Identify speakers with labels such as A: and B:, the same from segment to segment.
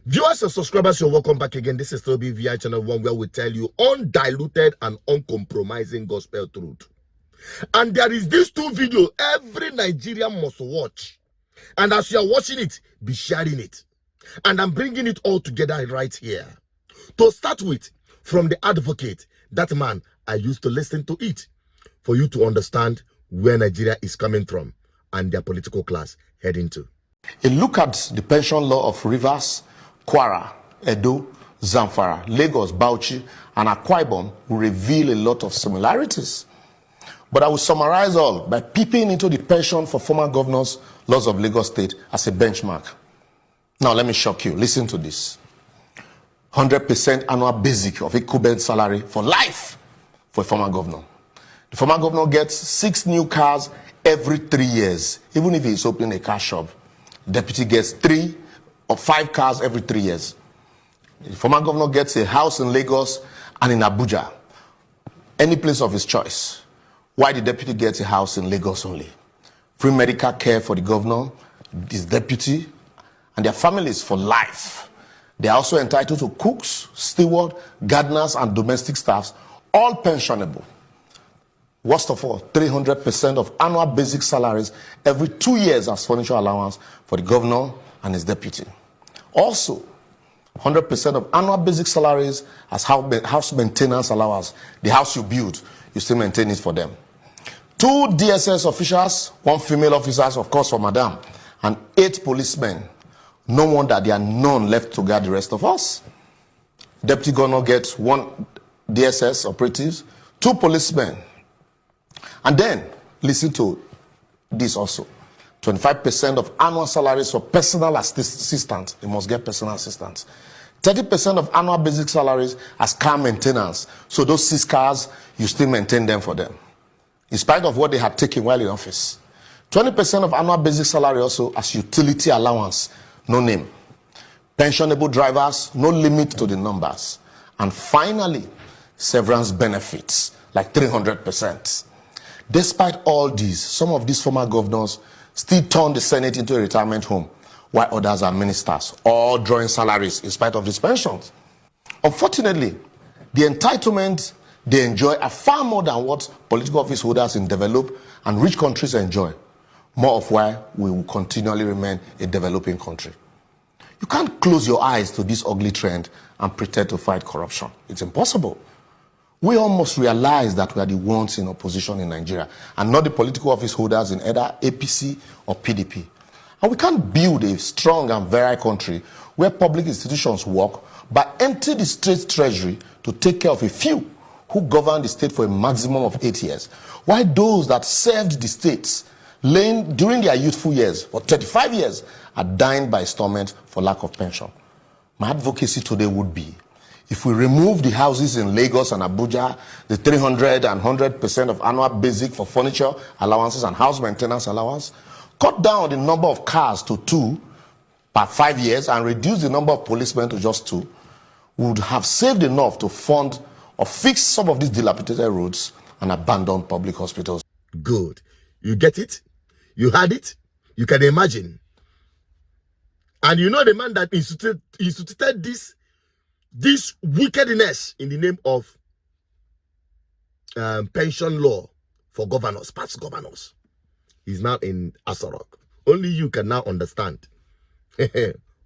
A: Viewers and subscribers, you're welcome back again. This is still BVI Channel 1, where we tell you undiluted and uncompromising gospel truth. And there is these two videos every Nigerian must watch. And as you are watching it, be sharing it. And I'm bringing it all together right here. To start with, from the advocate, that man, I used to listen to it for you to understand where Nigeria is coming from and their political class heading to.
B: A look at the pension law of Rivers, Kwara, Edo, Zamfara, Lagos, Bauchi, and Akwa Ibom will reveal a lot of similarities. But I will summarize all by peeping into the pension for former governors' laws of Lagos State as a benchmark. Now let me shock you. Listen to this. 100% annual basic of equivalent salary for life for a former governor. The former governor gets 6 new cars every 3 years, even if he's opening a car shop. Deputy gets 3 or 5 cars every 3 years. The former governor gets a house in Lagos and in Abuja, any place of his choice. Why the deputy gets a house in Lagos only? Free medical care for the governor, his deputy, and their families for life. They are also entitled to cooks, steward, gardeners, and domestic staffs, all pensionable. Worst of all, 300% of annual basic salaries every 2 years as furniture allowance for the governor and his deputy. Also, 100% of annual basic salaries as house maintenance allowance. The house you build, you still maintain it for them. 2 DSS officials, 1 female officer, of course, for Madam, and 8 policemen. No wonder there are none left to guard the rest of us. Deputy governor gets 1 DSS operatives, 2 policemen. And then, listen to this also. 25% of annual salaries for personal assistants. You must get personal assistants. 30% of annual basic salaries as car maintenance. So those 6 cars, you still maintain them for them, in spite of what they had taken while in office. 20% of annual basic salary also as utility allowance, no name. Pensionable drivers, no limit to the numbers. And finally, severance benefits, like 300%. Despite all these, some of these former governors still turn the Senate into a retirement home, while others are ministers, all drawing salaries in spite of these pensions. Unfortunately, the entitlement they enjoy are far more than what political office holders in developed and rich countries enjoy, more of why we will continually remain a developing country. You can't close your eyes to this ugly trend and pretend to fight corruption. It's impossible. We all must realize that we are the ones in opposition in Nigeria and not the political office holders in either APC or PDP. And we can't build a strong and virile country where public institutions work but empty the state treasury to take care of a few who govern the state for a maximum of 8 years, while those that served the states during their youthful years for 35 years are dying by installment for lack of pension. My advocacy today would be, if we remove the houses in Lagos and Abuja, the 300 and 100% of annual basic for furniture allowances and house maintenance allowance, cut down the number of cars to 2 per 5 years and reduce the number of policemen to just 2, we would have saved enough to fund or fix some of these dilapidated roads and abandon public hospitals.
A: Good. You get it? You had it? You can imagine. And you know the man that instituted this wickedness in the name of pension law for governors, past governors, is now in Asarok. Only you can now understand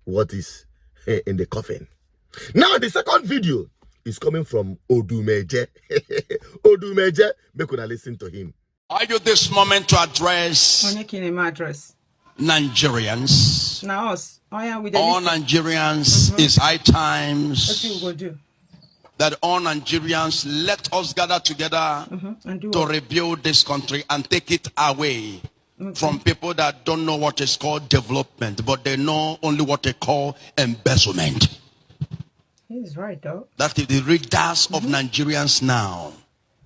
A: what is in the coffin. Now the second video is coming from Odumeje. Odumeje, make una listen to him.
C: I use this moment to address Nigerians.
D: Now us.
C: All Nigerians, it's high times that all Nigerians, let us gather together to rebuild this country and take it away from people that don't know what is called development, but they know only what they call embezzlement.
D: He's right, though.
C: That is the readers of Nigerians now.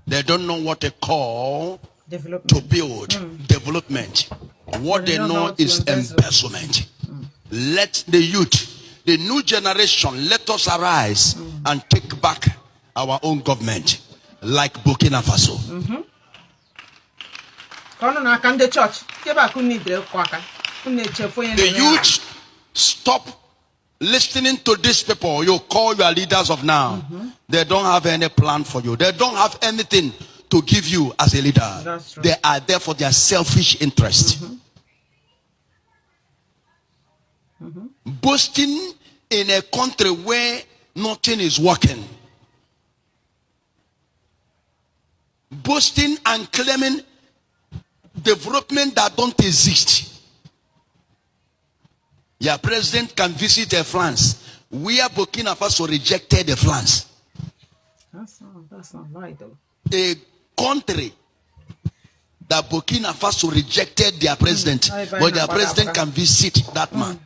C: They don't know what they call to build development. What they know is embezzlement. Let the youth, the new generation, let us arise and take back our own government, like Burkina Faso. The youth stop listening to these people you call your leaders of now, they don't have any plan for you. They don't have anything to give you as a leader.
D: That's true.
C: They are there for their selfish interest. Boasting in a country where nothing is working. Boasting and claiming development that don't exist. Your president can visit France. Where Burkina Faso rejected France.
D: That's not right though.
C: A country that Burkina Faso rejected their president, but their president can visit that man.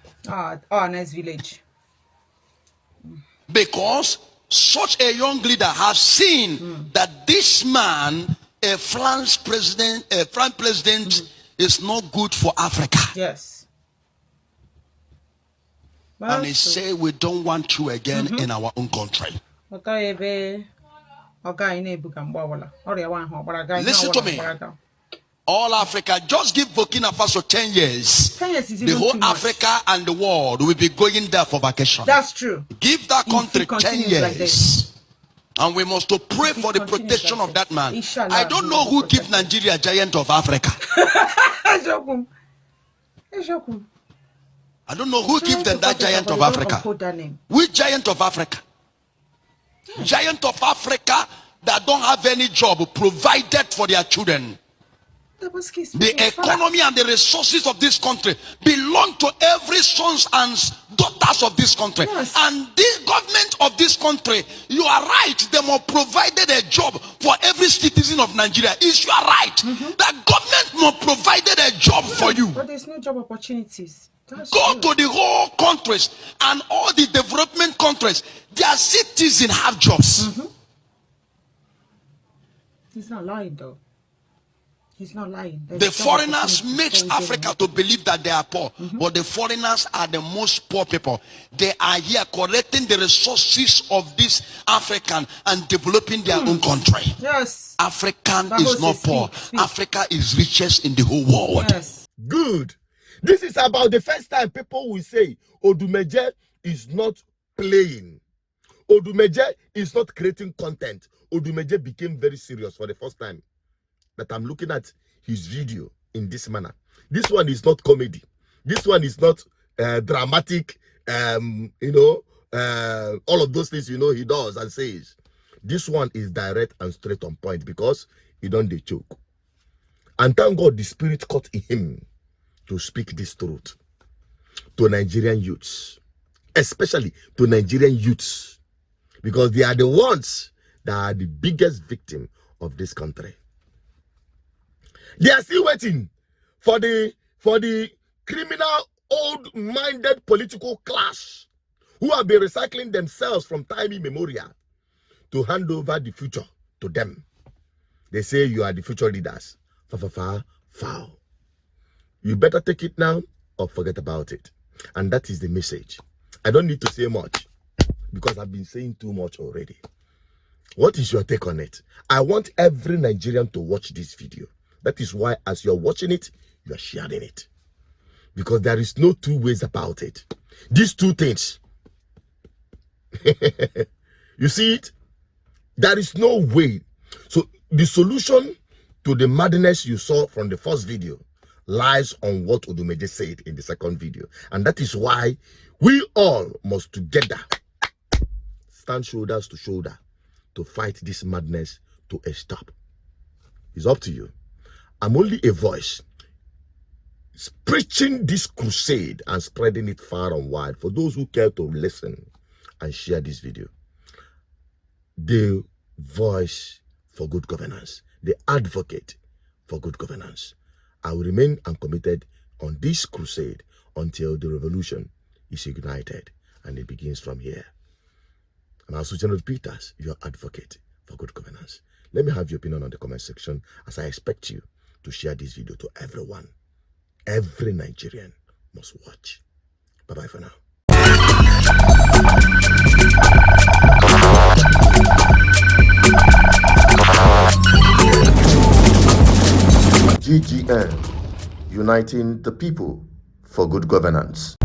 D: Nice village.
C: Because such a young leader has seen that this man, a France president, is not good for Africa.
D: Yes.
C: And he say we don't want you again in our own country. Listen to me. All Africa, just give Burkina Faso 10 years.
D: 10 years is
C: the
D: even
C: whole
D: too much.
C: Africa and the world will be going there for vacation.
D: That's true.
C: Give that country 10 years.
D: Like this.
C: And we must to pray for the protection
D: like
C: of that man.
D: Inshallah,
C: I don't know who gives Nigeria giant of Africa. I don't know who gives them that giant of Africa. Which giant of Africa? Giant of Africa that don't have any job provided for their children. The economy and the resources of this country belong to every sons and daughters of this country.
D: Yes.
C: And the government of this country, you are right, they must provided a job for every citizen of Nigeria. Is you are right. The government must provided a job for you.
D: But there's no job opportunities.
C: Go to the whole countries and all the development countries. Their citizens have jobs.
D: He's not lying though. He's not lying.
C: The foreigners makes Africa to believe that they are poor. But the foreigners are the most poor people. They are here collecting the resources of this African and developing their own country.
D: Yes.
C: African is not poor. Africa is richest in the whole world.
D: Yes.
A: Good. This is about the first time people will say Odumeje is not playing. Odumeje is not creating content. Odumeje became very serious for the first time that I'm looking at his video in this manner. This one is not comedy. This one is not dramatic, all of those things, he does and says. This one is direct and straight on point because he don't dey choke. And thank God the spirit caught in him to speak this truth to Nigerian youths, especially to Nigerian youths, because they are the ones that are the biggest victim of this country. They are still waiting for the criminal, old-minded political class who have been recycling themselves from time immemorial to hand over the future to them. They say you are the future leaders. Foul. You better take it now or forget about it. And that is the message. I don't need to say much because I've been saying too much already. What is your take on it? I want every Nigerian to watch this video. That is why as you're watching it, you're sharing it. Because there is no two ways about it. These two things. You see it? There is no way. So the solution to the madness you saw from the first video lies on what Odumeje said in the second video. And that is why we all must together stand shoulders to shoulder to fight this madness to a stop. It's up to you. I'm only a voice preaching this crusade and spreading it far and wide for those who care to listen and share this video. The voice for good governance, the advocate for good governance. I will remain uncommitted on this crusade until the revolution is ignited, and it begins from here. I'm also General Peters, your advocate for good governance. Let me have your opinion on the comment section as I expect you to share this video to everyone. Every Nigerian must watch. Bye-bye for now. GGN, uniting the people for good governance.